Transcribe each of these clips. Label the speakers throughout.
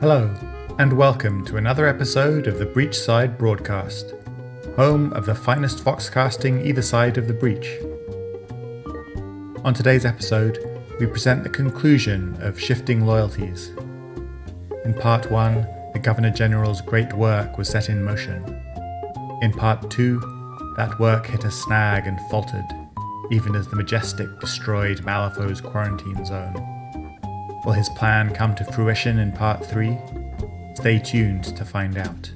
Speaker 1: Hello, and welcome to another episode of the Breachside Broadcast, home of the finest foxcasting either side of the breach. On today's episode, we present the conclusion of Shifting Loyalties. In Part 1, the Governor-General's great work was set in motion. In Part 2, that work hit a snag and faltered, even as the Majestic destroyed Malifaux's quarantine zone. Will his plan come to fruition in Part 3? Stay tuned to find out.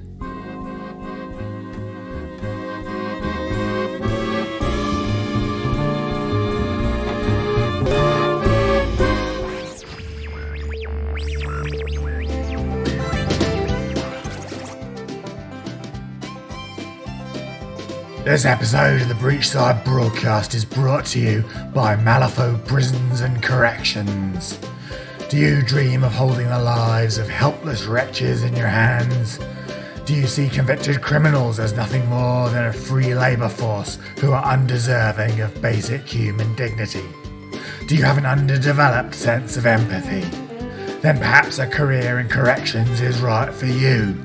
Speaker 2: This episode of the Breachside Broadcast is brought to you by Malifaux Prisons and Corrections. Do you dream of holding the lives of helpless wretches in your hands? Do you see convicted criminals as nothing more than a free labour force who are undeserving of basic human dignity? Do you have an underdeveloped sense of empathy? Then perhaps a career in corrections is right for you.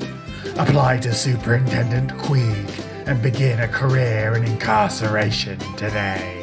Speaker 2: Apply to Superintendent Queeg and begin a career in incarceration today.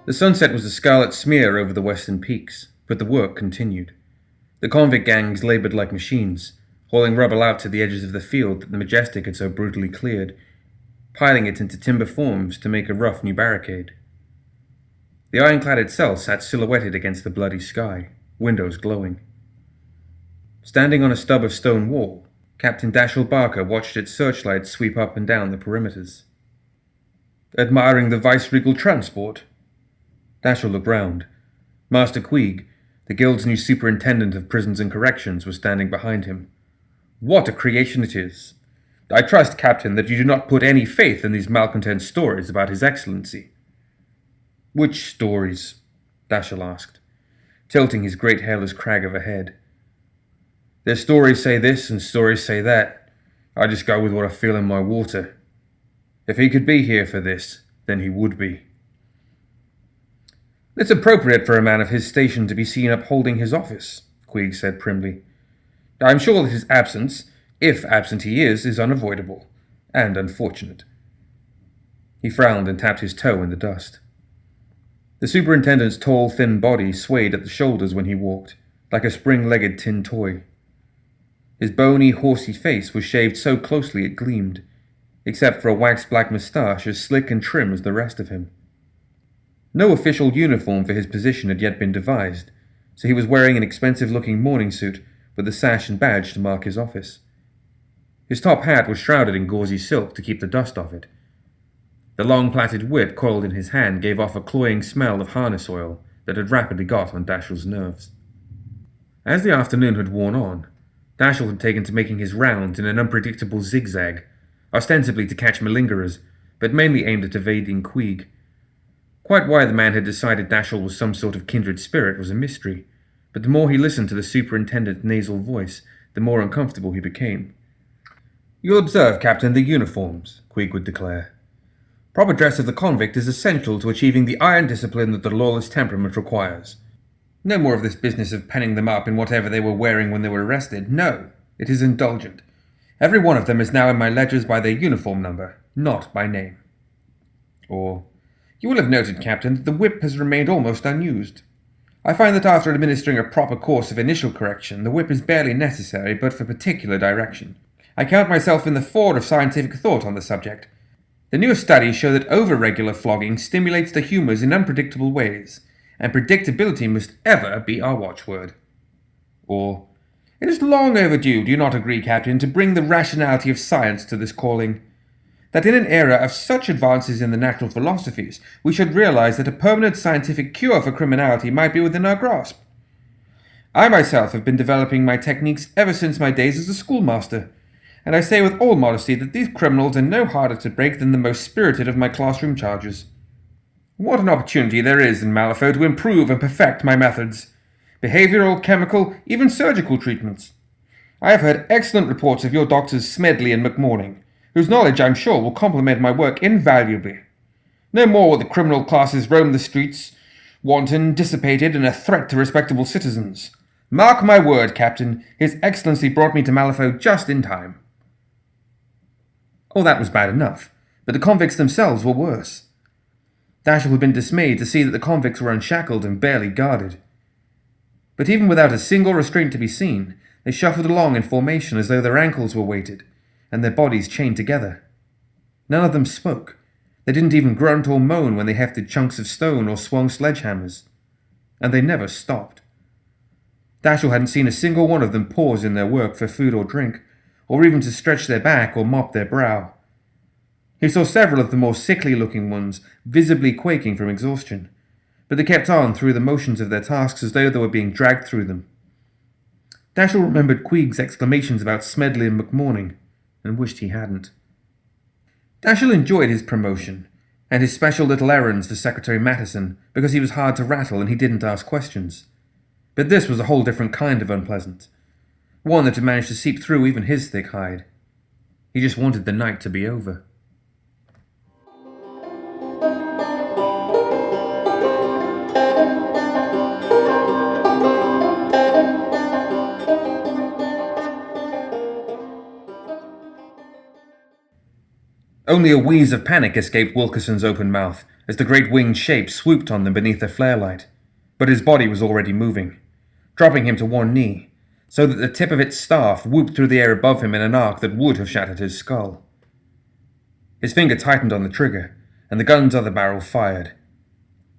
Speaker 3: The sunset was a scarlet smear over the western peaks, but the work continued. The convict gangs laboured like machines, hauling rubble out to the edges of the field that the Majestic had so brutally cleared, piling it into timber forms to make a rough new barricade. The ironclad itself sat silhouetted against the bloody sky, windows glowing. Standing on a stub of stone wall, Captain Dashiell Barker watched its searchlights sweep up and down the perimeters. "Admiring the vice-regal transport?" Dashiell looked round. Master Queeg, the guild's new superintendent of prisons and corrections, was standing behind him. "What a creation it is! I trust, Captain, that you do not put any faith in these malcontent stories about His Excellency." "Which stories?" Dashiell asked, tilting his great hairless crag of a head. "There's stories say this and stories say that. I just go with what I feel in my water. If he could be here for this, then he would be." "It's appropriate for a man of his station to be seen upholding his office," Queeg said primly. "I am sure that his absence, if absent he is unavoidable, and unfortunate." He frowned and tapped his toe in the dust. The superintendent's tall, thin body swayed at the shoulders when he walked, like a spring-legged tin toy. His bony, horsey face was shaved so closely it gleamed, except for a waxed-black moustache as slick and trim as the rest of him. No official uniform for his position had yet been devised, so he was wearing an expensive-looking morning suit with a sash and badge to mark his office. His top hat was shrouded in gauzy silk to keep the dust off it. The long plaited whip coiled in his hand gave off a cloying smell of harness oil that had rapidly got on Dashiell's nerves. As the afternoon had worn on, Dashiell had taken to making his rounds in an unpredictable zigzag, ostensibly to catch malingerers, but mainly aimed at evading Queeg. Quite why the man had decided Dashiell was some sort of kindred spirit was a mystery, but the more he listened to the superintendent's nasal voice, the more uncomfortable he became. "You'll observe, Captain, the uniforms," Queeg would declare. "Proper dress of the convict is essential to achieving the iron discipline that the lawless temperament requires. No more of this business of penning them up in whatever they were wearing when they were arrested. No, it is indulgent. Every one of them is now in my ledgers by their uniform number, not by name." Or, "You will have noted, Captain, that the whip has remained almost unused. I find that after administering a proper course of initial correction, the whip is barely necessary but for particular direction. I count myself in the fore of scientific thought on the subject. The newest studies show that over-regular flogging stimulates the humours in unpredictable ways, and predictability must ever be our watchword." Or, "It is long overdue, do you not agree, Captain, to bring the rationality of science to this calling? That in an era of such advances in the natural philosophies, we should realize that a permanent scientific cure for criminality might be within our grasp. I myself have been developing my techniques ever since my days as a schoolmaster, and I say with all modesty that these criminals are no harder to break than the most spirited of my classroom charges. What an opportunity there is in Malifaux to improve and perfect my methods. Behavioral, chemical, even surgical treatments. I have heard excellent reports of your doctors Smedley and McMorning, whose knowledge I'm sure will complement my work invaluably. No more will the criminal classes roam the streets, wanton, dissipated, and a threat to respectable citizens. Mark my word, Captain, His Excellency brought me to Malifaux just in time. All that was bad enough, but the convicts themselves were worse. Dashel had been dismayed to see that the convicts were unshackled and barely guarded. But even without a single restraint to be seen, they shuffled along in formation as though their ankles were weighted, and their bodies chained together. None of them spoke. They didn't even grunt or moan when they hefted chunks of stone or swung sledgehammers. And they never stopped. Dashel hadn't seen a single one of them pause in their work for food or drink, or even to stretch their back or mop their brow. He saw several of the more sickly-looking ones visibly quaking from exhaustion, but they kept on through the motions of their tasks as though they were being dragged through them. Dashel remembered Queeg's exclamations about Smedley and McMorning, and wished he hadn't. Dashel enjoyed his promotion, and his special little errands for Secretary Mattison, because he was hard to rattle and he didn't ask questions. But this was a whole different kind of unpleasant, one that had managed to seep through even his thick hide. He just wanted the night to be over. Only a wheeze of panic escaped Wilkerson's open mouth as the great winged shape swooped on them beneath the flare light, but his body was already moving, dropping him to one knee, so that the tip of its staff whooped through the air above him in an arc that would have shattered his skull. His finger tightened on the trigger, and the gun's other barrel fired.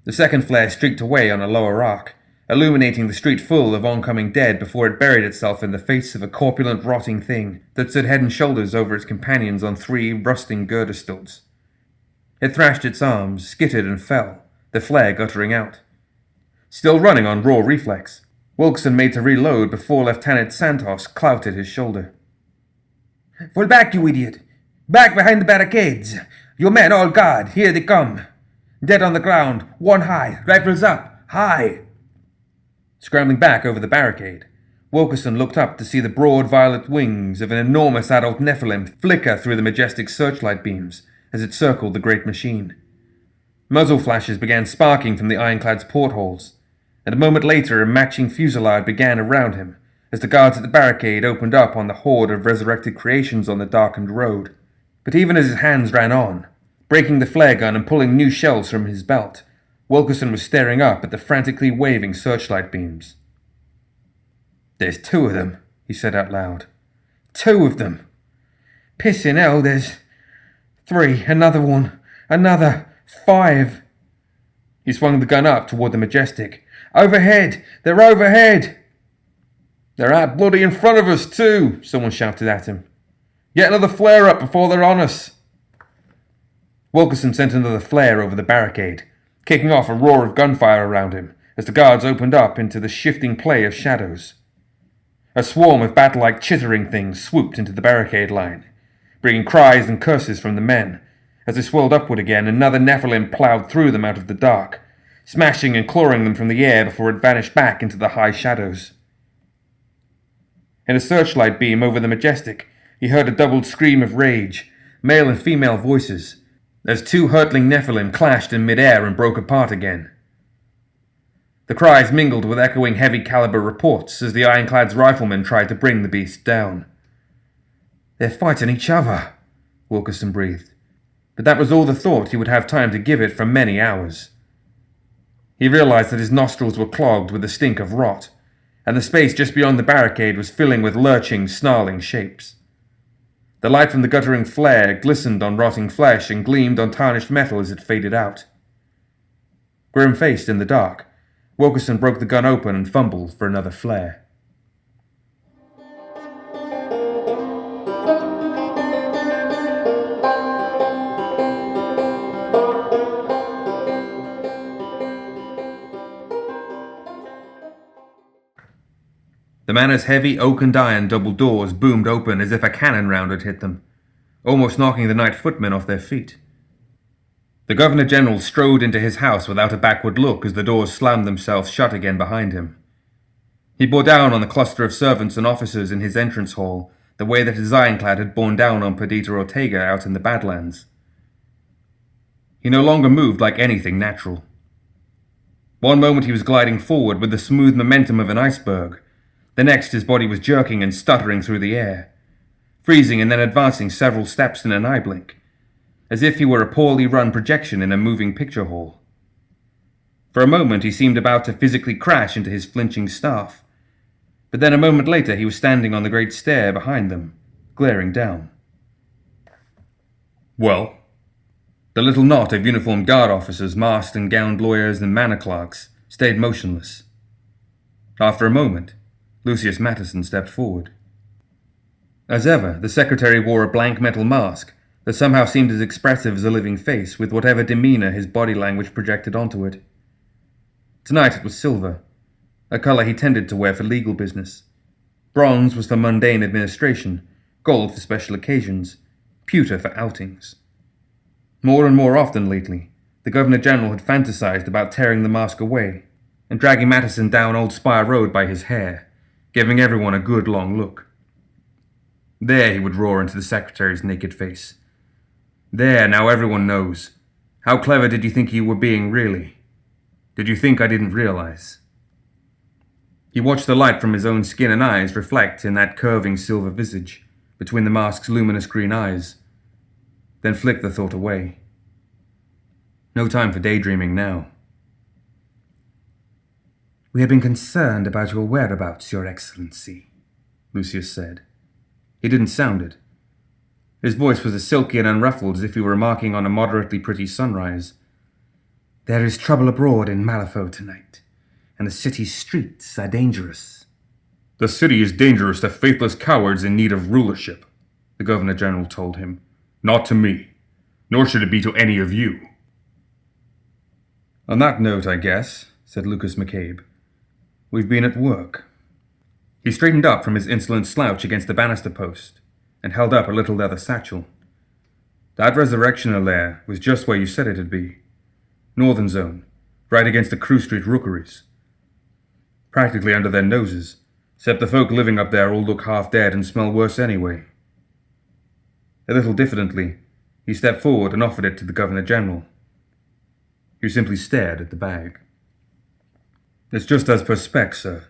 Speaker 3: The second flare streaked away on a lower arc, illuminating the street full of oncoming dead before it buried itself in the face of a corpulent, rotting thing that stood head and shoulders over its companions on 3 rusting girder stilts. It thrashed its arms, skittered and fell, the flare guttering out. Still running on raw reflex, Wilkerson made to reload before Lieutenant Santos clouted his shoulder. "Fall back, you idiot! Back behind the barricades! Your men all guard, here they come! Dead on the ground, one high, rifles up, high!" Scrambling back over the barricade, Wilkerson looked up to see the broad violet wings of an enormous adult Nephilim flicker through the majestic searchlight beams as it circled the great machine. Muzzle flashes began sparking from the ironclad's portholes, and a moment later a matching fusillade began around him as the guards at the barricade opened up on the horde of resurrected creations on the darkened road. But even as his hands ran on, breaking the flare gun and pulling new shells from his belt, Wilkerson was staring up at the frantically waving searchlight beams. "There's 2 of them," he said out loud. 2 of them! Pissin' hell, there's 3, another one, another, 5. He swung the gun up toward the Majestic. "Overhead! They're overhead!" "They're out bloody in front of us, too!" someone shouted at him. "Get another flare up before they're on us!" Wilkerson sent another flare over the barricade, kicking off a roar of gunfire around him as the guards opened up into the shifting play of shadows. A swarm of bat-like chittering things swooped into the barricade line, bringing cries and curses from the men. As they swirled upward again, another Nephilim plowed through them out of the dark, smashing and clawing them from the air before it vanished back into the high shadows. In a searchlight beam over the Majestic, he heard a doubled scream of rage, male and female voices, as 2 hurtling Nephilim clashed in mid-air and broke apart again. The cries mingled with echoing heavy-caliber reports as the ironclad's riflemen tried to bring the beast down. "They're fighting each other," Wilkerson breathed, but that was all the thought he would have time to give it for many hours. He realized that his nostrils were clogged with the stink of rot, and the space just beyond the barricade was filling with lurching, snarling shapes. The light from the guttering flare glistened on rotting flesh and gleamed on tarnished metal as it faded out. Grim-faced in the dark, Wilkerson broke the gun open and fumbled for another flare. The manor's heavy oak and iron double doors boomed open as if a cannon round had hit them, almost knocking the night footmen off their feet. The Governor-General strode into his house without a backward look as the doors slammed themselves shut again behind him. He bore down on the cluster of servants and officers in his entrance hall the way that his ironclad had borne down on Perdita Ortega out in the Badlands. He no longer moved like anything natural. One moment he was gliding forward with the smooth momentum of an iceberg. The next his body was jerking and stuttering through the air, freezing and then advancing several steps in an eye blink, as if he were a poorly run projection in a moving picture hall. For a moment he seemed about to physically crash into his flinching staff, but then a moment later he was standing on the great stair behind them, glaring down. Well? The little knot of uniformed guard officers, masked and gowned lawyers and manor clerks stayed motionless. After a moment, Lucius Matteson stepped forward. As ever, the secretary wore a blank metal mask that somehow seemed as expressive as a living face, with whatever demeanor his body language projected onto it. Tonight it was silver, a color he tended to wear for legal business. Bronze was for mundane administration, gold for special occasions, pewter for outings. More and more often lately, the Governor-General had fantasized about tearing the mask away and dragging Matteson down Old Spire Road by his hair, giving everyone a good long look. There, he would roar into the secretary's naked face. There, now everyone knows. How clever did you think you were being, really? Did you think I didn't realize? He watched the light from his own skin and eyes reflect in that curving silver visage, between the mask's luminous green eyes, then flicked the thought away. No time for daydreaming now.
Speaker 4: We have been concerned about your whereabouts, Your Excellency, Lucius said.
Speaker 3: He didn't sound it. His voice was as silky and unruffled as if he were remarking on a moderately pretty sunrise.
Speaker 4: There is trouble abroad in Malifaux tonight, and the city's streets are dangerous.
Speaker 3: The city is dangerous to faithless cowards in need of rulership, the Governor-General told him. Not to me, nor should it be to any of you. On that note, I guess, said Lucas McCabe, we've been at work. He straightened up from his insolent slouch against the banister post and held up a little leather satchel. That resurrectioner lair was just where you said it'd be. Northern zone, right against the Crew Street rookeries. Practically under their noses, except the folk living up there all look half dead and smell worse anyway. A little diffidently, he stepped forward and offered it to the Governor-General, who simply stared at the bag. It's just as per spec, sir.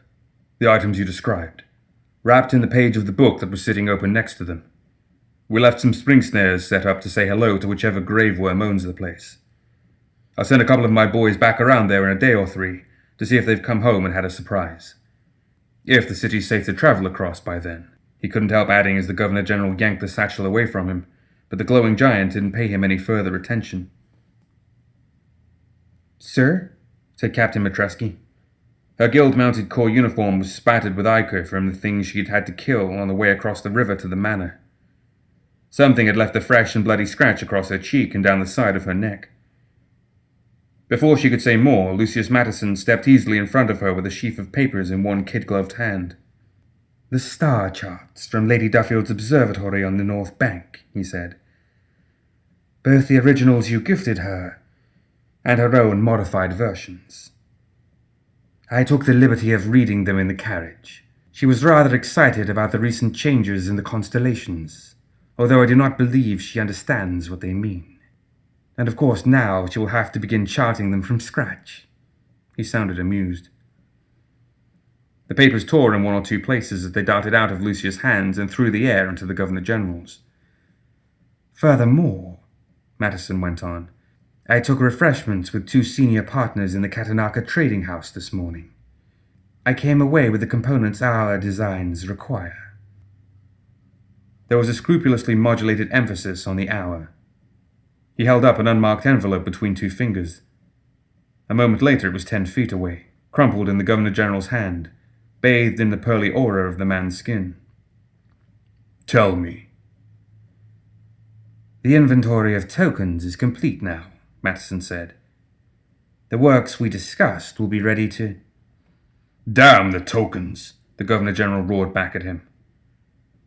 Speaker 3: The items you described, wrapped in the page of the book that was sitting open next to them. We left some spring snares set up to say hello to whichever grave worm owns the place. I'll send a couple of my boys back around there in a day or three to see if they've come home and had a surprise. If the city's safe to travel across by then. He couldn't help adding as the Governor-General yanked the satchel away from him, but the glowing giant didn't pay him any further attention.
Speaker 4: Sir?
Speaker 3: Said Captain Matreski. Her guild-mounted corps uniform was spattered with ichor from the things she'd had to kill on the way across the river to the manor. Something had left a fresh and bloody scratch across her cheek and down the side of her neck. Before she could say more, Lucius Matteson stepped easily in front of her with a sheaf of papers in one kid-gloved hand.
Speaker 4: The star charts from Lady Duffield's observatory on the North Bank, he said. Both the originals you gifted her and her own modified versions. I took the liberty of reading them in the carriage. She was rather excited about the recent changes in the constellations, although I do not believe she understands what they mean. And of course now she will have to begin charting them from scratch. He sounded amused. The papers tore in one or two places as they darted out of Lucius' hands and through the air into the Governor-General's. Furthermore, Matteson went on, I took refreshments with 2 senior partners in the Katanaka trading house this morning. I came away with the components our designs require.
Speaker 3: There was a scrupulously modulated emphasis on the hour. He held up an unmarked envelope between 2 fingers. A moment later it was 10 feet away, crumpled in the Governor-General's hand, bathed in the pearly aura of the man's skin. Tell me.
Speaker 4: The inventory of tokens is complete now, Matteson said. The works we discussed will be ready to...
Speaker 3: Damn the tokens! the Governor-General roared back at him.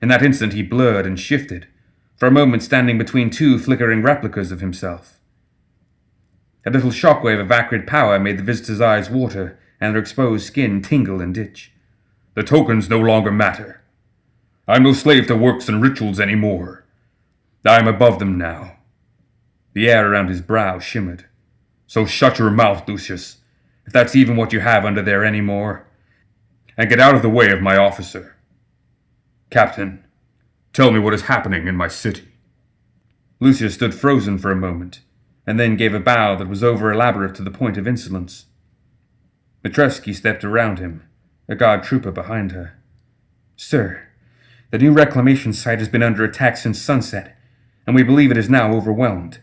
Speaker 3: In that instant he blurred and shifted, for a moment standing between two flickering replicas of himself. A little shockwave of acrid power made the visitor's eyes water and their exposed skin tingle and itch. The tokens no longer matter. I'm no slave to works and rituals any more. I am above them now. The air around his brow shimmered. So shut your mouth, Lucius, if that's even what you have under there any more, and get out of the way of my officer. Captain, tell me what is happening in my city. Lucius stood frozen for a moment, and then gave a bow that was over-elaborate to the point of insolence. Matrevsky stepped around him, a guard trooper behind her. Sir, the new reclamation site has been under attack since sunset, and we believe it is now overwhelmed.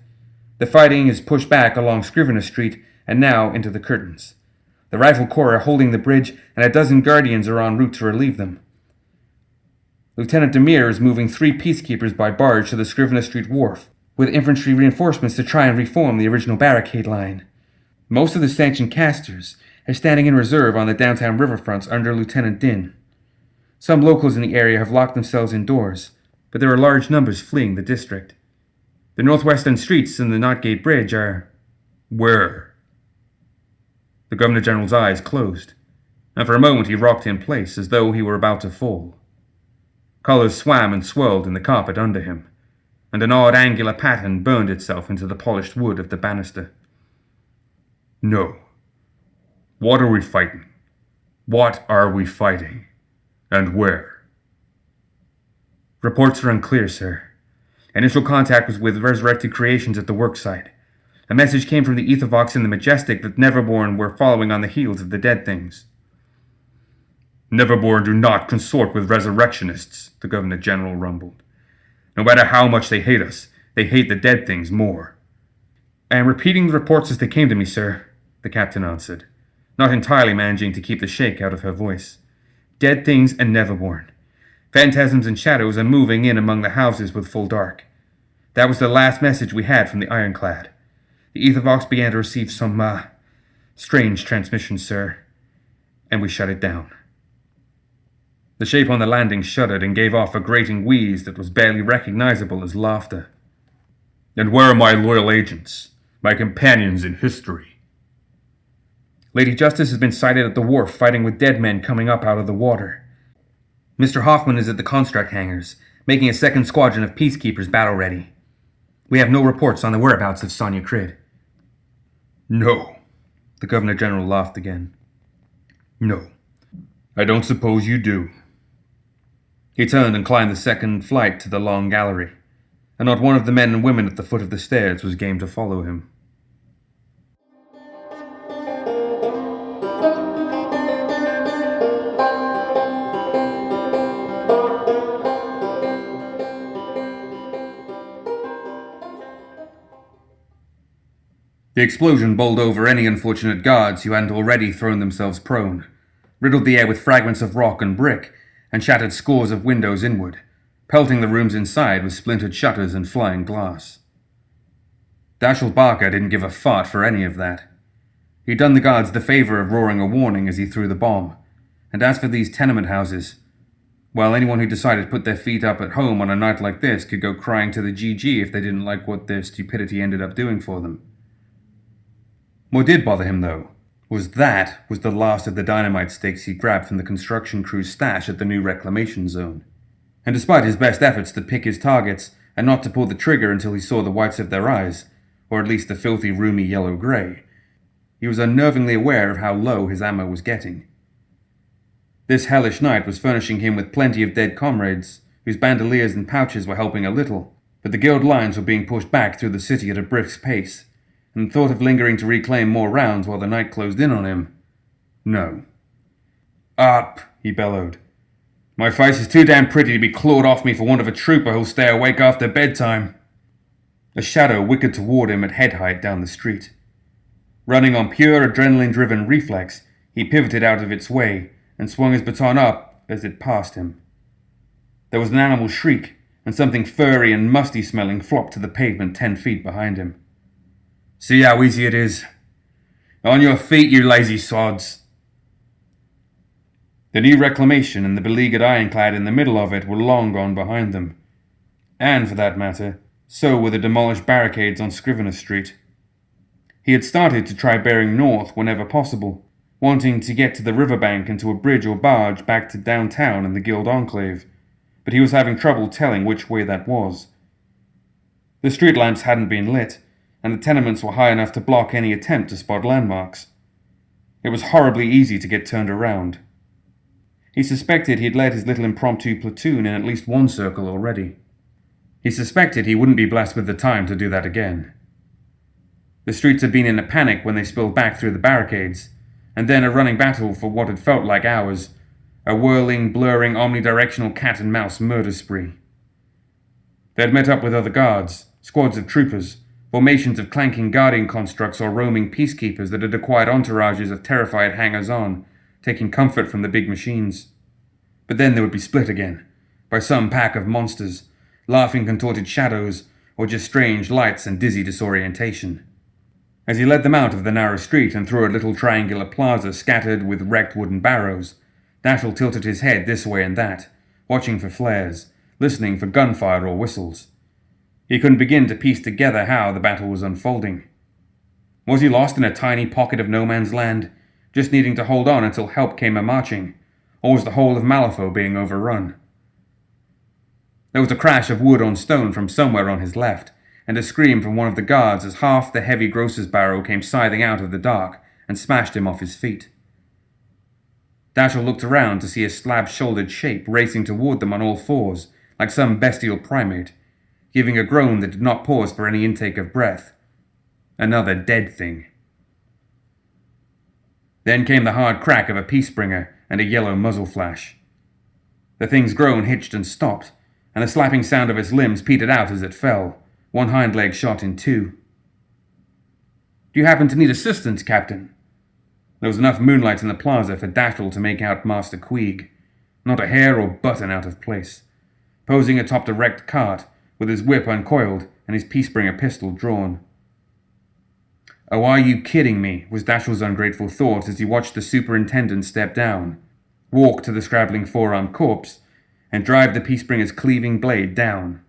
Speaker 3: The fighting is pushed back along Scrivener Street and now into the curtains. The Rifle Corps are holding the bridge, and a dozen Guardians are en route to relieve them. Lieutenant Demir is moving 3 peacekeepers by barge to the Scrivener Street wharf, with infantry reinforcements to try and reform the original barricade line. Most of the sanctioned casters are standing in reserve on the downtown riverfronts under Lieutenant Din. Some locals in the area have locked themselves indoors, but there are large numbers fleeing the district. The northwestern streets and the Knotgate Bridge are... Where? The Governor-General's eyes closed, and for a moment he rocked in place as though he were about to fall. Colors swam and swirled in the carpet under him, and an odd angular pattern burned itself into the polished wood of the banister. No. What are we fighting? What are we fighting? And where? Reports are unclear, sir. Initial contact was with resurrected creations at the worksite. A message came from the Ethervox in the Majestic that Neverborn were following on the heels of the dead things. Neverborn do not consort with resurrectionists, the Governor-General rumbled. No matter how much they hate us, they hate the dead things more. I am repeating the reports as they came to me, sir, the captain answered, not entirely managing to keep the shake out of her voice. Dead things and Neverborn. Phantasms and shadows are moving in among the houses with full dark. That was the last message we had from the Ironclad. The Ethervox began to receive some, strange transmissions, sir, and we shut it down. The shape on the landing shuddered and gave off a grating wheeze that was barely recognizable as laughter. And where are my loyal agents, my companions in history? Lady Justice has been sighted at the wharf fighting with dead men coming up out of the water. Mr. Hoffman is at the construct hangars, making a second squadron of peacekeepers battle-ready. We have no reports on the whereabouts of Sonia Crid. No, the Governor-General laughed again. No, I don't suppose you do. He turned and climbed the second flight to the long gallery, and not one of the men and women at the foot of the stairs was game to follow him. The explosion bowled over any unfortunate guards who hadn't already thrown themselves prone, riddled the air with fragments of rock and brick, and shattered scores of windows inward, pelting the rooms inside with splintered shutters and flying glass. Dashiell Barker didn't give a fart for any of that. He'd done the guards the favor of roaring a warning as he threw the bomb, and as for these tenement houses, well, anyone who decided to put their feet up at home on a night like this could go crying to the GG if they didn't like what their stupidity ended up doing for them. What did bother him, though, was the last of the dynamite stakes he grabbed from the construction crew's stash at the new reclamation zone. And despite his best efforts to pick his targets and not to pull the trigger until he saw the whites of their eyes, or at least the filthy, roomy yellow-grey, he was unnervingly aware of how low his ammo was getting. This hellish night was furnishing him with plenty of dead comrades, whose bandoliers and pouches were helping a little, but the guild lines were being pushed back through the city at a brisk pace, and the thought of lingering to reclaim more rounds while the night closed in on him? No. Up, he bellowed. My face is too damn pretty to be clawed off me for want of a trooper who'll stay awake after bedtime. A shadow whickered toward him at head height down the street. Running on pure adrenaline-driven reflex, he pivoted out of its way and swung his baton up as it passed him. There was an animal shriek, and something furry and musty-smelling flopped to the pavement 10 feet behind him. See how easy it is? On your feet, you lazy sods! The new reclamation and the beleaguered ironclad in the middle of it were long gone behind them. And, for that matter, so were the demolished barricades on Scrivener Street. He had started to try bearing north whenever possible, wanting to get to the riverbank and to a bridge or barge back to downtown and the Guild Enclave, but he was having trouble telling which way that was. The street lamps hadn't been lit, and the tenements were high enough to block any attempt to spot landmarks. It was horribly easy to get turned around. He suspected he'd led his little impromptu platoon in at least one circle already. He suspected he wouldn't be blessed with the time to do that again. The streets had been in a panic when they spilled back through the barricades, and then a running battle for what had felt like hours, a whirling, blurring, omnidirectional cat-and-mouse murder spree. They had met up with other guards, squads of troopers, formations of clanking guardian constructs or roaming peacekeepers that had acquired entourages of terrified hangers-on, taking comfort from the big machines. But then they would be split again, by some pack of monsters, laughing contorted shadows, or just strange lights and dizzy disorientation. As he led them out of the narrow street and through a little triangular plaza scattered with wrecked wooden barrows, Dashel tilted his head this way and that, watching for flares, listening for gunfire or whistles. He couldn't begin to piece together how the battle was unfolding. Was he lost in a tiny pocket of no man's land, just needing to hold on until help came a-marching, or was the whole of Malifaux being overrun? There was a crash of wood on stone from somewhere on his left, and a scream from one of the guards as half the heavy grocer's barrow came scything out of the dark and smashed him off his feet. Dashel looked around to see a slab-shouldered shape racing toward them on all fours, like some bestial primate, giving a groan that did not pause for any intake of breath. Another dead thing. Then came the hard crack of a peacebringer and a yellow muzzle flash. The thing's groan hitched and stopped, and the slapping sound of its limbs petered out as it fell, one hind leg shot in two. "Do you happen to need assistance, Captain?" There was enough moonlight in the plaza for Dashel to make out Master Queeg, not a hair or button out of place, posing atop the wrecked cart, with his whip uncoiled and his peacebringer pistol drawn. "Oh, are you kidding me?" was Dashel's ungrateful thought as he watched the superintendent step down, walk to the scrabbling four-armed corpse, and drive the peacebringer's cleaving blade down.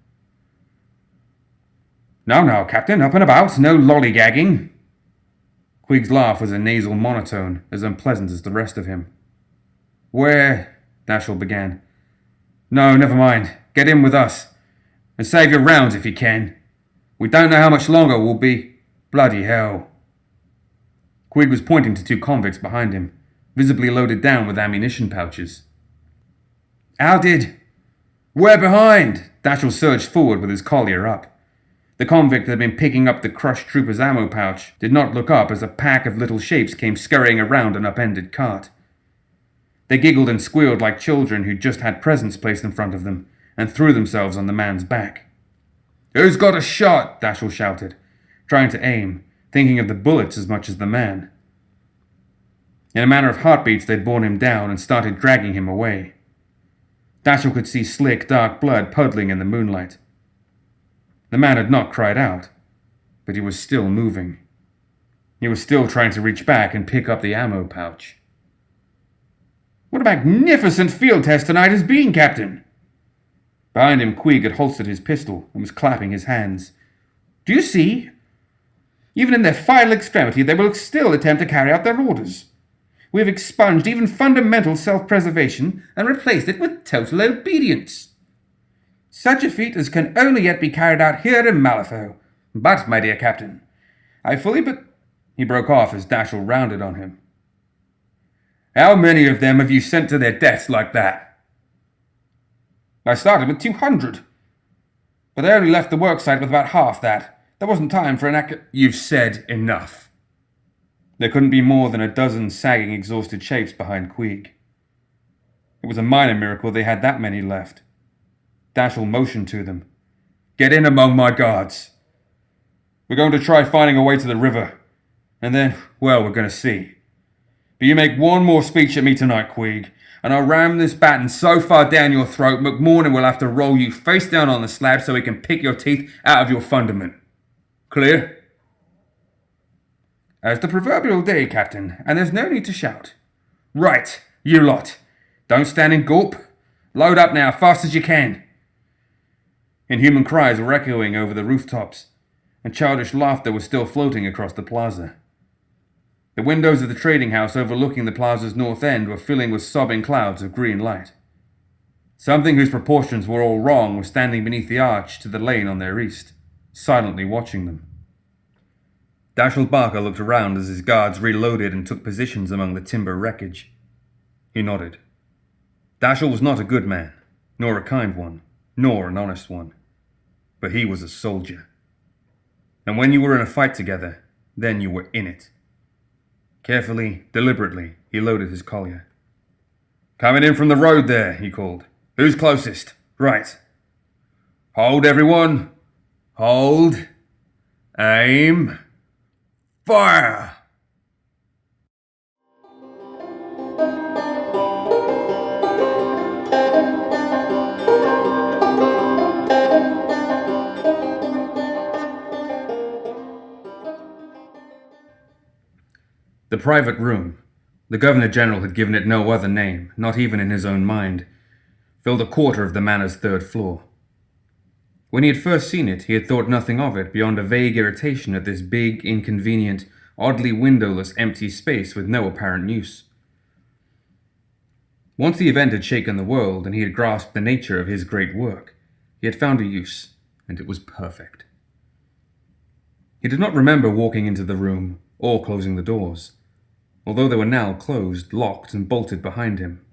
Speaker 3: Now, Captain, up and about, no lollygagging." Queeg's laugh was a nasal monotone, as unpleasant as the rest of him. "Where—" Dashel began. "No, never mind. Get in with us. And save your rounds if you can. We don't know how much longer we'll be. Bloody hell." Queeg was pointing to two convicts behind him, visibly loaded down with ammunition pouches. "We're behind!" Dashel surged forward with his collier up. The convict that had been picking up the crushed trooper's ammo pouch did not look up as a pack of little shapes came scurrying around an upended cart. They giggled and squealed like children who'd just had presents placed in front of them, and threw themselves on the man's back. "Who's got a shot?" Dashel shouted, trying to aim, thinking of the bullets as much as the man. In a matter of heartbeats, they'd borne him down and started dragging him away. Dashel could see slick, dark blood puddling in the moonlight. The man had not cried out, but he was still moving. He was still trying to reach back and pick up the ammo pouch. "What a magnificent field test tonight has been, Captain!" Behind him, Queeg had holstered his pistol and was clapping his hands. "Do you see? Even in their final extremity, they will still attempt to carry out their orders. We have expunged even fundamental self-preservation and replaced it with total obedience. Such a feat as can only yet be carried out here in Malifaux. But, my dear Captain, I fully He broke off as Dashel rounded on him. "How many of them have you sent to their deaths like that?" "I started with 200. But they only left the worksite with about half that. There wasn't time for an "You've said enough." There couldn't be more than a dozen sagging, exhausted shapes behind Queeg. It was a minor miracle they had that many left. Dashel motioned to them. "Get in among my guards. We're going to try finding a way to the river. And then, well, we're going to see. But you make one more speech at me tonight, Queeg, and I'll ram this baton so far down your throat, McMornan will have to roll you face down on the slab so he can pick your teeth out of your fundament. Clear?" "As the proverbial day, Captain, and there's no need to shout." "Right, you lot. Don't stand and gulp. Load up now, fast as you can. Inhuman cries were echoing over the rooftops, and childish laughter was still floating across the plaza. The windows of the trading house overlooking the plaza's north end were filling with sobbing clouds of green light. Something whose proportions were all wrong was standing beneath the arch to the lane on their east, silently watching them. Dashiell Barker looked around as his guards reloaded and took positions among the timber wreckage. He nodded. Dashiell was not a good man, nor a kind one, nor an honest one. But he was a soldier. And when you were in a fight together, then you were in it. Carefully, deliberately, he loaded his collier. Coming in from the road there, he called. Who's closest? Right. Hold, everyone. Hold. Aim. Fire! The private room, the Governor-General had given it no other name, not even in his own mind, filled a quarter of the manor's third floor. When he had first seen it, he had thought nothing of it beyond a vague irritation at this big, inconvenient, oddly windowless, empty space with no apparent use. Once the event had shaken the world and he had grasped the nature of his great work, he had found a use, and it was perfect. He did not remember walking into the room or closing the doors, although they were now closed, locked, and bolted behind him.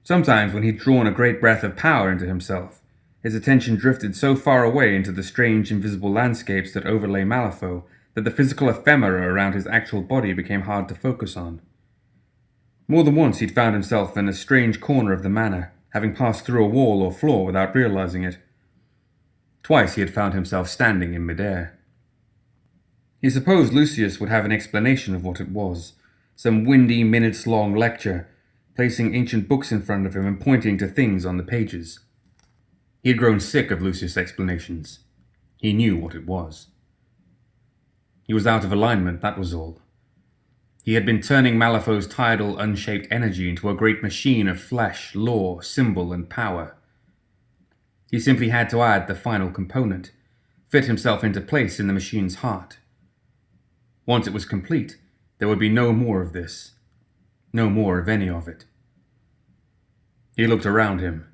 Speaker 3: Sometimes when he'd drawn a great breath of power into himself, his attention drifted so far away into the strange invisible landscapes that overlay Malifaux that the physical ephemera around his actual body became hard to focus on. More than once he'd found himself in a strange corner of the manor, having passed through a wall or floor without realizing it. Twice he had found himself standing in midair. He supposed Lucius would have an explanation of what it was, some windy, minutes-long lecture, placing ancient books in front of him and pointing to things on the pages. He had grown sick of Lucius' explanations. He knew what it was. He was out of alignment, that was all. He had been turning Malifaux's tidal, unshaped energy into a great machine of flesh, law, symbol, and power. He simply had to add the final component, fit himself into place in the machine's heart. Once it was complete, there would be no more of this, no more of any of it. He looked around him.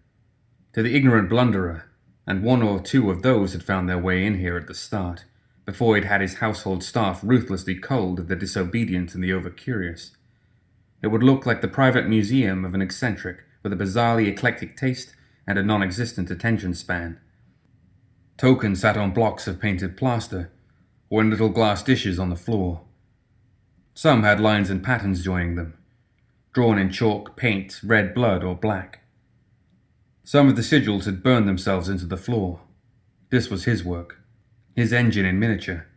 Speaker 3: To the ignorant blunderer, and one or two of those had found their way in here at the start, before he'd had his household staff ruthlessly culled of the disobedient and the over-curious. It would look like the private museum of an eccentric with a bizarrely eclectic taste and a non-existent attention span. Tokens sat on blocks of painted plaster, or in little glass dishes on the floor. Some had lines and patterns joining them, drawn in chalk, paint, red blood, or black. Some of the sigils had burned themselves into the floor. This was his work, his engine in miniature,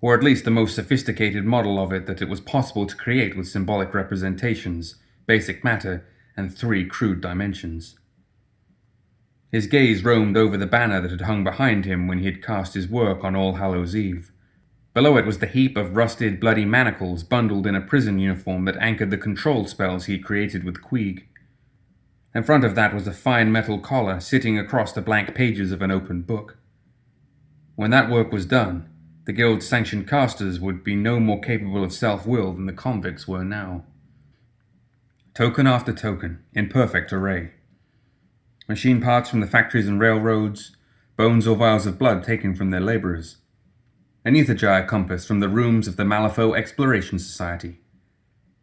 Speaker 3: or at least the most sophisticated model of it that it was possible to create with symbolic representations, basic matter, and 3 crude dimensions. His gaze roamed over the banner that had hung behind him when he had cast his work on All Hallows' Eve. Below it was the heap of rusted, bloody manacles bundled in a prison uniform that anchored the control spells he had created with Queeg. In front of that was a fine metal collar sitting across the blank pages of an open book. When that work was done, the guild's sanctioned casters would be no more capable of self-will than the convicts were now. Token after token, in perfect array. Machine parts from the factories and railroads, bones or vials of blood taken from their laborers. An ether jar compass from the rooms of the Malifaux Exploration Society,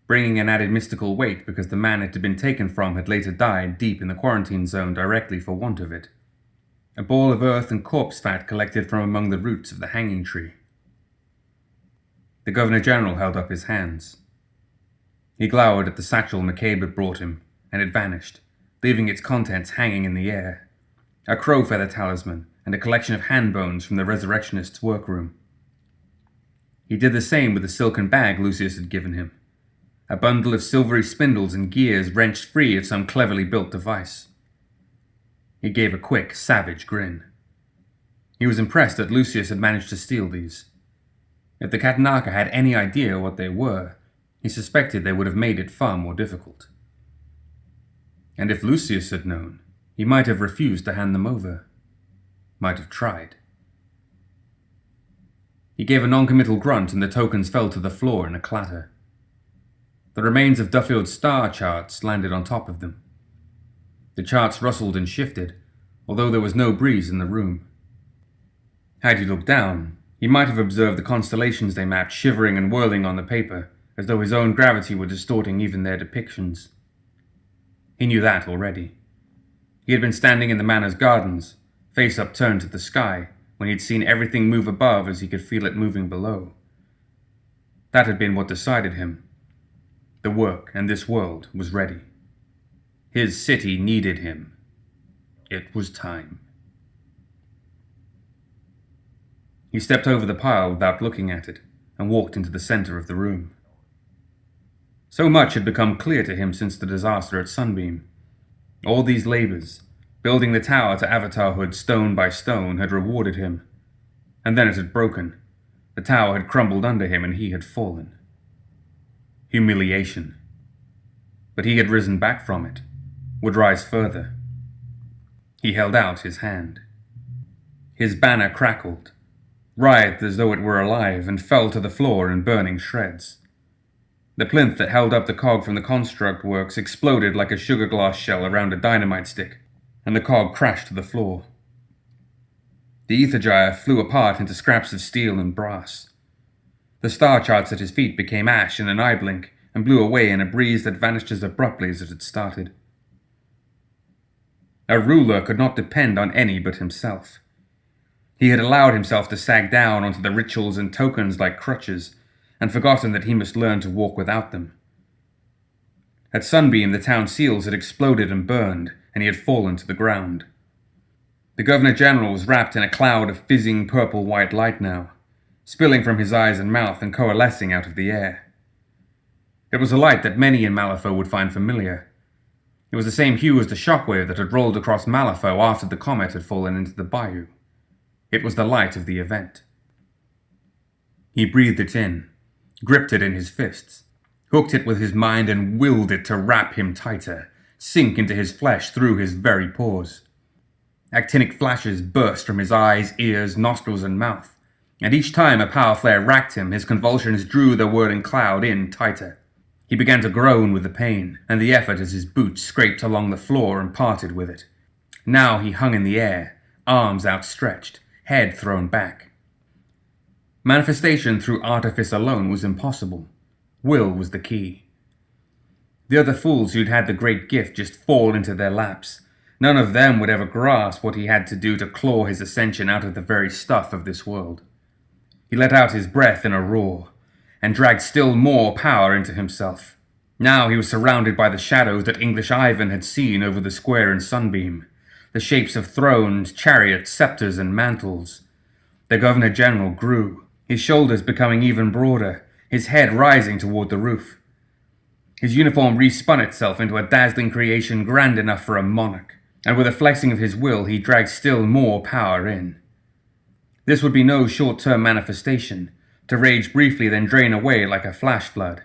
Speaker 3: bringing an added mystical weight because the man it had been taken from had later died deep in the quarantine zone directly for want of it. A ball of earth and corpse fat collected from among the roots of the hanging tree. The Governor-General held up his hands. He glowered at the satchel McCabe had brought him, and it vanished, leaving its contents hanging in the air. A crow feather talisman and a collection of hand bones from the resurrectionist's workroom. He did the same with the silken bag Lucius had given him. A bundle of silvery spindles and gears wrenched free of some cleverly built device. He gave a quick, savage grin. He was impressed that Lucius had managed to steal these. If the Katanaka had any idea what they were, he suspected they would have made it far more difficult.
Speaker 4: And if Lucius had known, he might have refused to hand them over. Might have tried. He gave a non-committal grunt and the tokens fell to the floor in a clatter. The remains of Duffield's star charts landed on top of them. The charts rustled and shifted, although there was no breeze in the room. Had he looked down, he might have observed the constellations they mapped shivering and whirling on the paper, as though his own gravity were distorting even their depictions. He knew that already. He had been standing in the manor's gardens, face upturned to the sky, when he had seen everything move above as he could feel it moving below. That had been what decided him. The work and this world was ready. His city needed him. It was time. He stepped over the pile without looking at it, and walked into the center of the room. So much had become clear to him since the disaster at Sunbeam. All these labors, building the tower to avatarhood stone by stone, had rewarded him. And then it had broken. The tower had crumbled under him and he had fallen. Humiliation. But he had risen back from it, would rise further. He held out his hand. His banner crackled, writhed as though it were alive, and fell to the floor in burning shreds. The plinth that held up the cog from the construct works exploded like a sugar glass shell around a dynamite stick, and the cog crashed to the floor. The ether gyre flew apart into scraps of steel and brass. The star charts at his feet became ash in an eye blink and blew away in a breeze that vanished as abruptly as it had started. A ruler could not depend on any but himself. He had allowed himself to sag down onto the rituals and tokens like crutches, and forgotten that he must learn to walk without them. At Sunbeam, the town seals had exploded and burned, and he had fallen to the ground. The Governor-General was wrapped in a cloud of fizzing purple-white light now, spilling from his eyes and mouth and coalescing out of the air. It was a light that many in Malifaux would find familiar. It was the same hue as the shockwave that had rolled across Malifaux after the comet had fallen into the bayou. It was the light of the event. He breathed it in, gripped it in his fists, hooked it with his mind and willed it to wrap him tighter, sink into his flesh through his very pores. Actinic flashes burst from his eyes, ears, nostrils, and mouth, and each time a power flare racked him, his convulsions drew the whirling cloud in tighter. He began to groan with the pain and the effort as his boots scraped along the floor and parted with it. Now he hung in the air, arms outstretched, head thrown back. Manifestation through artifice alone was impossible. Will was the key. The other fools who'd had the great gift just fall into their laps. None of them would ever grasp what he had to do to claw his ascension out of the very stuff of this world. He let out his breath in a roar, and dragged still more power into himself. Now he was surrounded by the shadows that English Ivan had seen over the square in Sunbeam, the shapes of thrones, chariots, scepters, and mantles. The Governor-General grew, his shoulders becoming even broader, his head rising toward the roof. His uniform respun itself into a dazzling creation grand enough for a monarch, and with a flexing of his will he dragged still more power in. This would be no short-term manifestation, to rage briefly then drain away like a flash flood.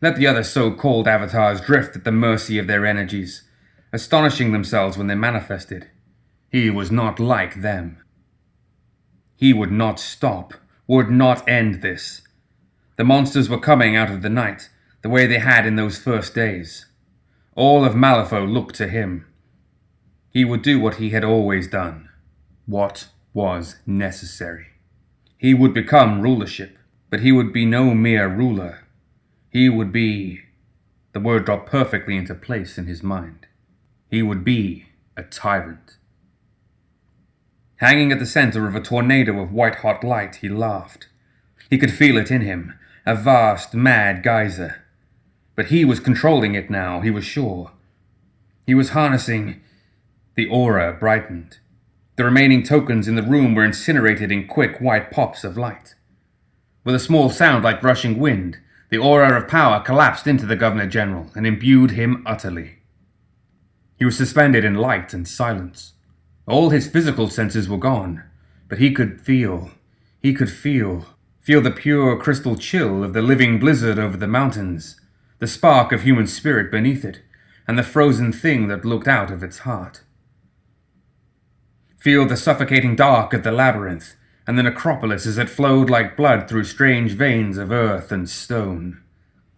Speaker 4: Let the other so-called avatars drift at the mercy of their energies, astonishing themselves when they manifested. He was not like them. He would not stop, would not end this. The monsters were coming out of the night, the way they had in those first days. All of Malifaux looked to him. He would do what he had always done, what was necessary. He would become rulership, but he would be no mere ruler. He would be... The word dropped perfectly into place in his mind. He would be a tyrant. Hanging at the center of a tornado of white-hot light, he laughed. He could feel it in him, a vast, mad geyser. But he was controlling it now, he was sure. He was harnessing... The aura brightened. The remaining tokens in the room were incinerated in quick white pops of light. With a small sound like rushing wind, the aura of power collapsed into the Governor-General and imbued him utterly. He was suspended in light and silence. All his physical senses were gone, but he could feel the pure crystal chill of the living blizzard over the mountains, the spark of human spirit beneath it,
Speaker 3: and the frozen thing that looked out of its heart. Feel the suffocating dark of the labyrinth, and the necropolis as it flowed like blood through strange veins of earth and stone.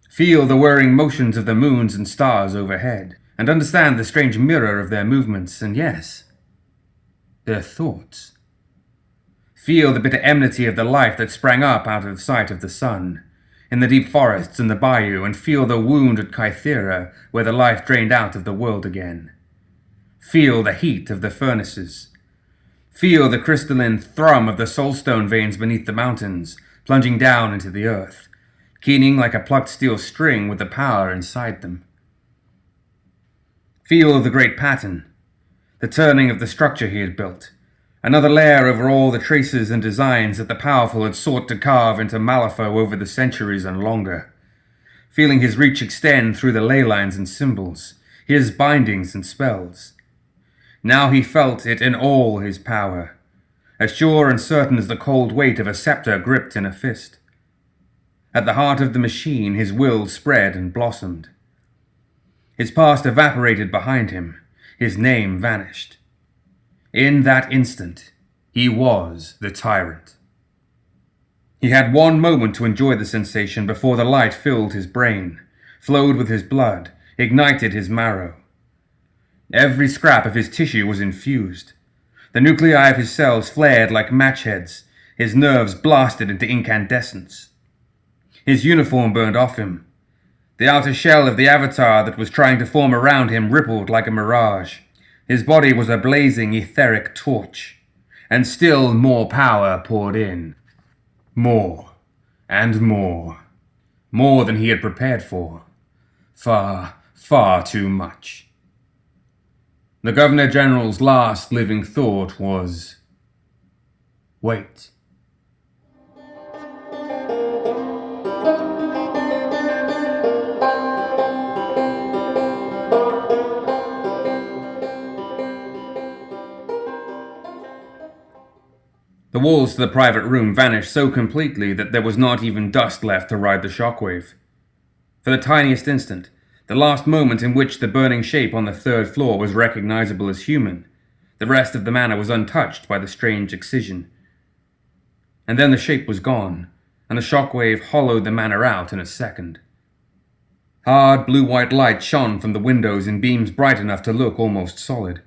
Speaker 3: Feel the whirring motions of the moons and stars overhead, and understand the strange mirror of their movements, and yes, their thoughts. Feel the bitter enmity of the life that sprang up out of sight of the sun, in the deep forests and the bayou, and feel the wound at Kythera, where the life drained out of the world again. Feel the heat of the furnaces. Feel the crystalline thrum of the soulstone veins beneath the mountains, plunging down into the earth, keening like a plucked steel string with the power inside them. Feel the great pattern, the turning of the structure he had built, another layer over all the traces and designs that the powerful had sought to carve into Malifaux over the centuries and longer. Feeling his reach extend through the ley lines and symbols, his bindings and spells. Now he felt it in all his power, as sure and certain as the cold weight of a scepter gripped in a fist. At the heart of the machine his will spread and blossomed. His past evaporated behind him, his name vanished. In that instant, he was the tyrant. He had one moment to enjoy the sensation before the light filled his brain, flowed with his blood, ignited his marrow. Every scrap of his tissue was infused. The nuclei of his cells flared like matchheads, his nerves blasted into incandescence. His uniform burned off him. The outer shell of the avatar that was trying to form around him rippled like a mirage. His body was a blazing etheric torch, and still more power poured in. More and more. More than he had prepared for. Far, far too much. The Governor General's last living thought was, wait. The walls to the private room vanished so completely that there was not even dust left to ride the shockwave. For the tiniest instant, the last moment in which the burning shape on the third floor was recognizable as human, the rest of the manor was untouched by the strange excision. And then the shape was gone, and the shockwave hollowed the manor out in a second. Hard blue-white light shone from the windows in beams bright enough to look almost solid.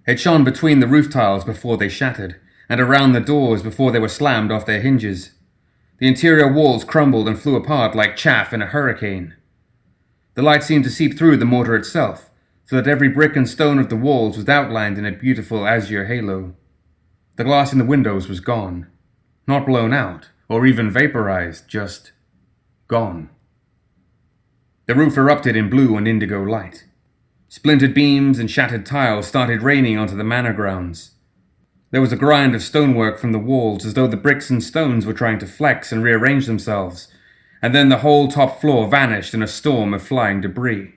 Speaker 3: It shone between the roof tiles before they shattered, and around the doors before they were slammed off their hinges. The interior walls crumbled and flew apart like chaff in a hurricane. The light seemed to seep through the mortar itself, so that every brick and stone of the walls was outlined in a beautiful azure halo. The glass in the windows was gone. Not blown out, or even vaporized, just gone. The roof erupted in blue and indigo light. Splintered beams and shattered tiles started raining onto the manor grounds. There was a grind of stonework from the walls, as though the bricks and stones were trying to flex and rearrange themselves, and then the whole top floor vanished in a storm of flying debris.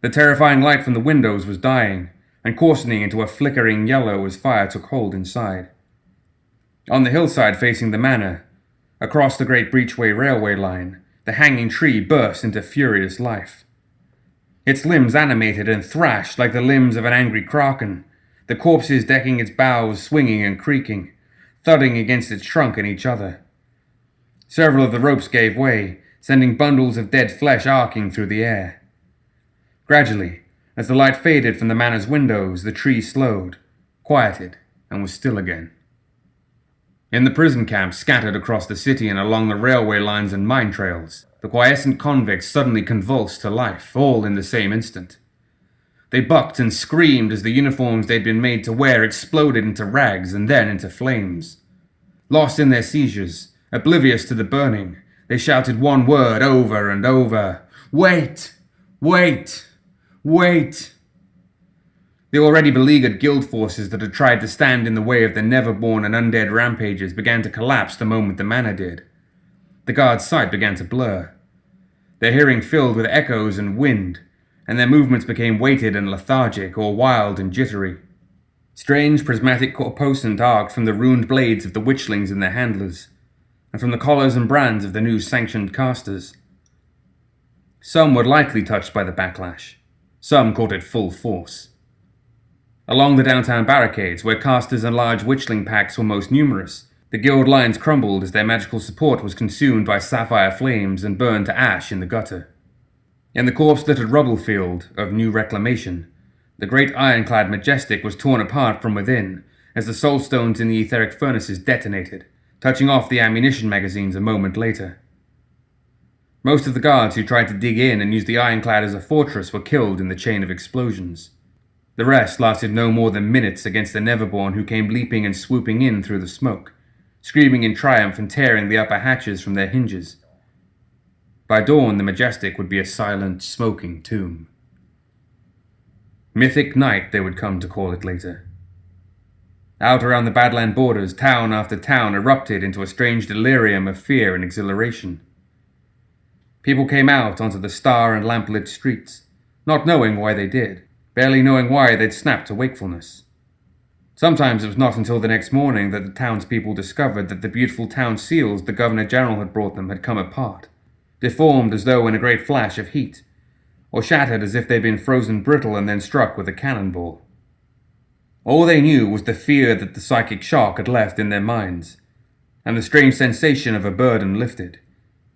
Speaker 3: The terrifying light from the windows was dying, and coarsening into a flickering yellow as fire took hold inside. On the hillside facing the manor, across the great breachway railway line, the hanging tree burst into furious life. Its limbs animated and thrashed like the limbs of an angry kraken, the corpses decking its boughs swinging and creaking, thudding against its trunk and each other. Several of the ropes gave way, sending bundles of dead flesh arcing through the air. Gradually, as the light faded from the manor's windows, the tree slowed, quieted, and was still again. In the prison camps scattered across the city and along the railway lines and mine trails, the quiescent convicts suddenly convulsed to life, all in the same instant. They bucked and screamed as the uniforms they'd been made to wear exploded into rags and then into flames. Lost in their seizures, oblivious to the burning, they shouted one word over and over: "Wait! Wait! Wait!" The already beleaguered guild forces that had tried to stand in the way of the never-born and undead rampages began to collapse the moment the manor did. The guards' sight began to blur. Their hearing filled with echoes and wind, and their movements became weighted and lethargic, or wild and jittery. Strange prismatic corposant arced from the ruined blades of the witchlings and their handlers, and from the collars and brands of the new sanctioned casters. Some were lightly touched by the backlash. Some caught it full force. Along the downtown barricades, where casters and large witchling packs were most numerous, the guild lines crumbled as their magical support was consumed by sapphire flames and burned to ash in the gutter. In the corpse-littered rubble field of New Reclamation, the great ironclad Majestic was torn apart from within as the soul stones in the etheric furnaces detonated, touching off the ammunition magazines a moment later. Most of the guards who tried to dig in and use the ironclad as a fortress were killed in the chain of explosions. The rest lasted no more than minutes against the Neverborn, who came leaping and swooping in through the smoke, screaming in triumph and tearing the upper hatches from their hinges. By dawn, the Majestic would be a silent, smoking tomb. Mythic Night, they would come to call it later. Out around the Badland borders, town after town erupted into a strange delirium of fear and exhilaration. People came out onto the star and lamp-lit streets, not knowing why they did, barely knowing why they'd snapped to wakefulness. Sometimes it was not until the next morning that the townspeople discovered that the beautiful town seals the Governor-General had brought them had come apart, deformed as though in a great flash of heat, or shattered as if they'd been frozen brittle and then struck with a cannonball. All they knew was the fear that the psychic shock had left in their minds, and the strange sensation of a burden lifted,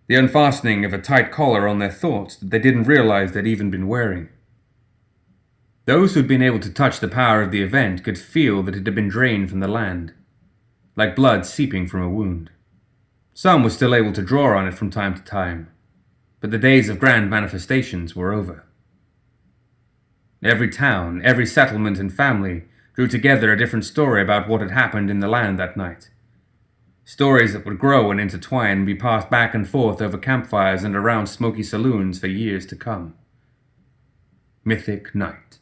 Speaker 3: the unfastening of a tight collar on their thoughts that they didn't realize they'd even been wearing. Those who'd been able to touch the power of the event could feel that it had been drained from the land, like blood seeping from a wound. Some were still able to draw on it from time to time, but the days of grand manifestations were over. Every town, every settlement and family drew together a different story about what had happened in the land that night. Stories that would grow and intertwine and be passed back and forth over campfires and around smoky saloons for years to come. Mythic Night.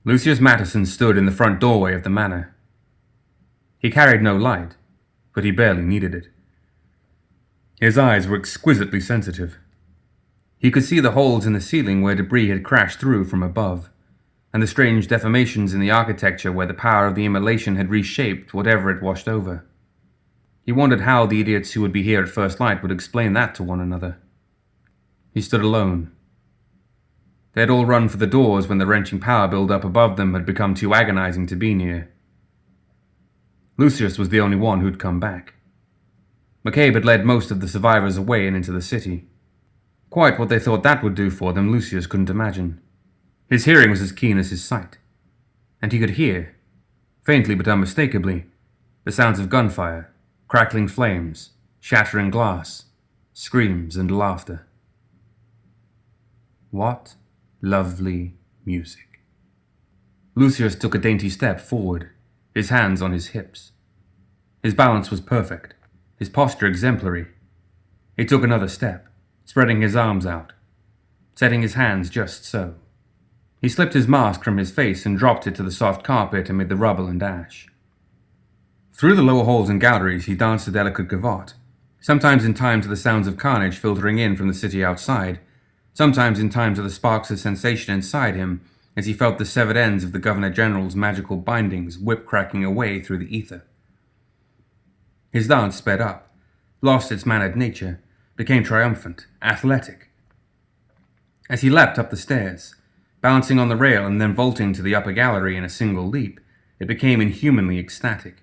Speaker 3: Lucius Mattison stood in the front doorway of the manor. He carried no light, but he barely needed it. His eyes were exquisitely sensitive. He could see the holes in the ceiling where debris had crashed through from above, and the strange deformations in the architecture where the power of the immolation had reshaped whatever it washed over. He wondered how the idiots who would be here at first light would explain that to one another. He stood alone. They had all run for the doors when the wrenching power build-up above them had become too agonizing to be near. Lucius was the only one who'd come back. McCabe had led most of the survivors away and into the city. Quite what they thought that would do for them, Lucius couldn't imagine. His hearing was as keen as his sight, and he could hear, faintly but unmistakably, the sounds of gunfire, crackling flames, shattering glass, screams and laughter. What lovely music. Lucius took a dainty step forward, his hands on his hips. His balance was perfect, his posture exemplary. He took another step, spreading his arms out, setting his hands just so. He slipped his mask from his face and dropped it to the soft carpet amid the rubble and ash. Through the lower halls and galleries he danced a delicate gavotte, sometimes in time to the sounds of carnage filtering in from the city outside, sometimes in time to the sparks of sensation inside him as he felt the severed ends of the Governor-General's magical bindings whip-cracking away through the ether. His dance sped up, lost its mannered nature, became triumphant, athletic. As he leapt up the stairs, balancing on the rail and then vaulting to the upper gallery in a single leap, it became inhumanly ecstatic.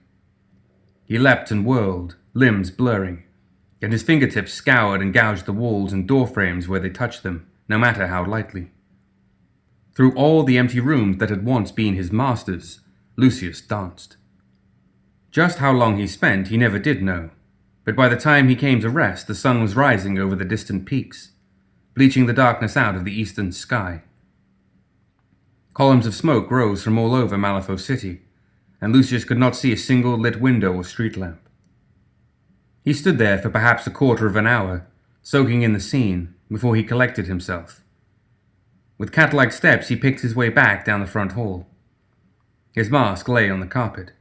Speaker 3: He leapt and whirled, limbs blurring, and his fingertips scoured and gouged the walls and door frames where they touched them, no matter how lightly. Through all the empty rooms that had once been his master's, Lucius danced. Just how long he spent he never did know, but by the time he came to rest the sun was rising over the distant peaks, bleaching the darkness out of the eastern sky. Columns of smoke rose from all over Malifaux City, and Lucius could not see a single lit window or street lamp. He stood there for perhaps a quarter of an hour, soaking in the scene, before he collected himself. With cat-like steps he picked his way back down the front hall. His mask lay on the carpet.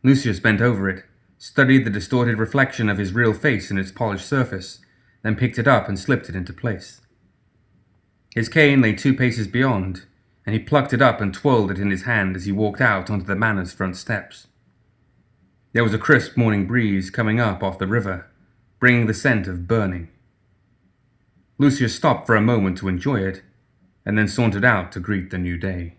Speaker 3: Lucius bent over it, studied the distorted reflection of his real face in its polished surface, then picked it up and slipped it into place.
Speaker 4: His cane lay 2 paces beyond, and he plucked it up and twirled it in his hand as he walked out onto the manor's front steps. There was a crisp morning breeze coming up off the river, bringing the scent of burning. Lucius stopped for a moment to enjoy it, and then sauntered out to greet the new day.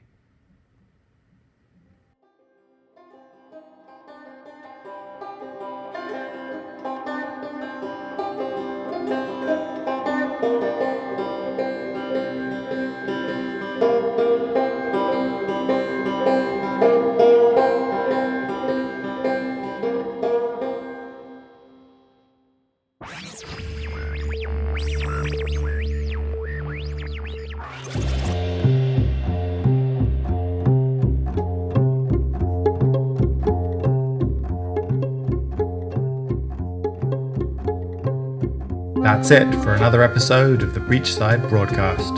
Speaker 1: That's it for another episode of the Breachside Broadcast.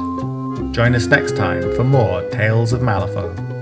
Speaker 1: Join us next time for more Tales of Malifaux.